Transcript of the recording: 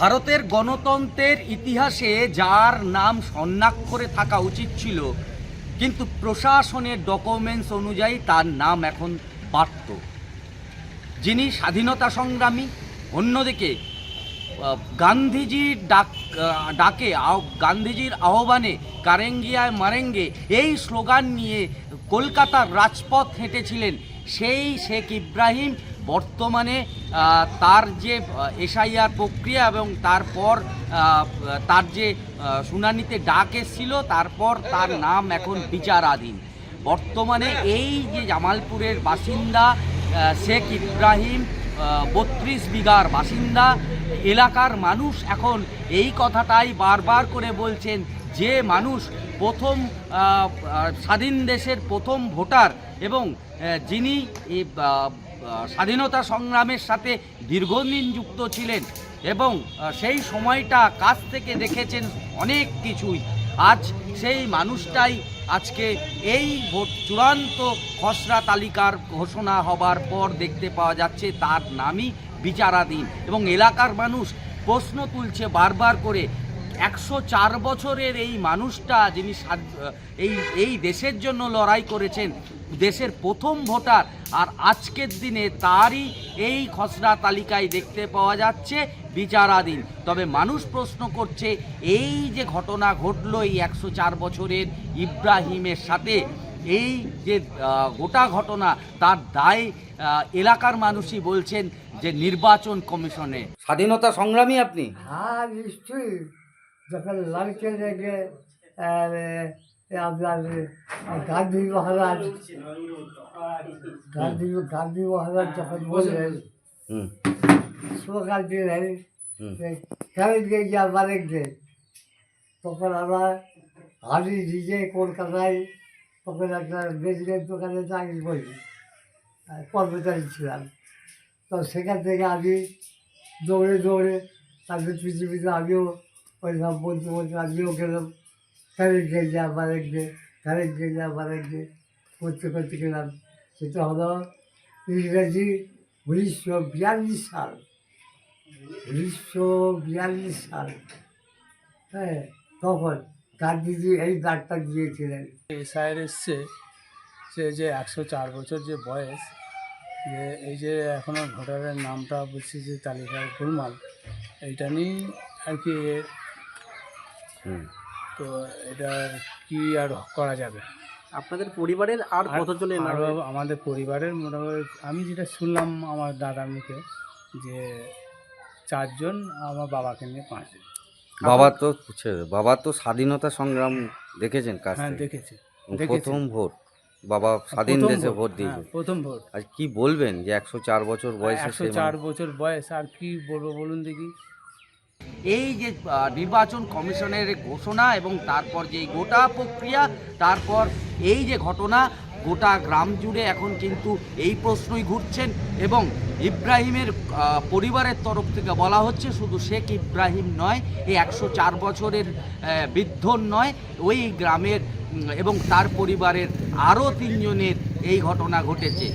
ভারতের গণতন্ত্রের ইতিহাসে যার নাম স্বর্ণাক্ষরে থাকা উচিত ছিল, কিন্তু প্রশাসনের ডকুমেন্টস অনুযায়ী তার নাম এখন বাড়ত। যিনি স্বাধীনতা সংগ্রামী, অন্যদিকে গান্ধীজির গান্ধীজির আহ্বানে কারেঙ্গিয়ায় মারেঙ্গে এই স্লোগান নিয়ে কলকাতার রাজপথ হেঁটেছিলেন সেই শেখ ইব্রাহিম বর্তমানে তার যে এসআইআর প্রক্রিয়া এবং তারপর তার যে শুনানিতে ডাক এসেছিল, তারপর তার নাম এখন বিচারাধীন। বর্তমানে এই যে জামালপুরের বাসিন্দা শেখ ইব্রাহিম 32 বিঘার বাসিন্দা, এলাকার মানুষ এখন এই কথাটাই বারবার করে বলছেন যে মানুষ প্রথম স্বাধীন দেশের প্রথম ভোটার এবং যিনি স্বাধীনতা সংগ্রামের সাথে দীর্ঘদিন যুক্ত ছিলেন এবং সেই সময়টা কাছ থেকে দেখেছেন অনেক কিছুই, আজ সেই মানুষটাই আজকে এই ভোট চূড়ান্ত খসড়া তালিকার ঘোষণা হবার পর দেখতে পাওয়া যাচ্ছে তার নামই বিচারাধীন। এবং এলাকার মানুষ প্রশ্ন তুলছে বারবার করে, 104 বছরের এই মানুষটা যিনি এই দেশের জন্য লড়াই করেছেন, দেশের প্রথম ভোটার, আর আজকের দিনে তারই এই খসড়া তালিকায় দেখতে পাওয়া যাচ্ছে বিচারাধীন। তবে মানুষ প্রশ্ন করছে, এই যে ঘটনা ঘটলো এই 104 বছরের ইব্রাহিমের সাথে, এই যে গোটা ঘটনা, তার দায় এলাকার মানুষই বলছেন যে নির্বাচন কমিশনে। স্বাধীনতা সংগ্রামী আপনি? হ্যাঁ, নিশ্চয়ই। যখন লড়কে লেগে আপনার গান্ধী মহারাজ যখন বললেন, স্লোগান দিলেন কারেঙ্গে যা মারেঙ্গে, তখন আমি নিজে কলকাতায় তখন একটা মেডিকেল দোকানে চাকরি করি, কর্মচারী ছিলাম। তো সেখান থেকে আমি দৌড়ে দৌড়ে তাদের পৃথিবীতে আমিও ওই সব বলতে বলতে আমিও গেলাম কারেঙ্গে যা মারেঙ্গে, কারেঙ্গে যা মারেঙ্গে করতে করতে গেলাম। সেটা হলো ইংরেজি 1942 সাল, 1942 সাল। হ্যাঁ, তখন গান্ধীজি এই ডাকটা দিয়েছিলেন। এসআইআর এসছে যে 104 বছর যে বয়স, যে এই যে এখনও ভোটারের নামটা বলছি যে তালিকায় গোলমাল, এইটা নিয়েই আর কি। তো এটা কি আর করা যাবে? আপনাদের পরিবারের আর কতজনের নাম? আরও আমাদের পরিবারের মোটামুটি আমি যেটা শুনলাম আমার দাদার মুখে, যে 4 জন, আমার বাবাকে নিয়ে 5 জন। বাবা তো স্বাধীনতা সংগ্রাম দেখেছেন কাছ হ্যাঁ, থেকে? দেখেছি। প্রথম ভোট, বাবা স্বাধীন দেশে ভোট দিয়েছে। প্রথম ভোট। আর কি বলবেন যে 104 বছর বয়সে? 104 বছর বয়স, আর কি বলবো বলুন দেখি। এই যে নির্বাচন কমিশনের ঘোষণা এবং তারপর যে গোটা প্রক্রিয়া, তারপর এই যে ঘটনা, গোটা গ্রাম জুড়ে এখন কিন্তু এই প্রশ্নই ঘুরছেন। এবং ইব্রাহিমের পরিবারের তরফ থেকে বলা হচ্ছে শুধু শেখ ইব্রাহিম নয়, এই 104 বছরের বৃদ্ধ নয়, ওই গ্রামের এবং তার পরিবারের আরও 3 জনের এই ঘটনা ঘটেছে।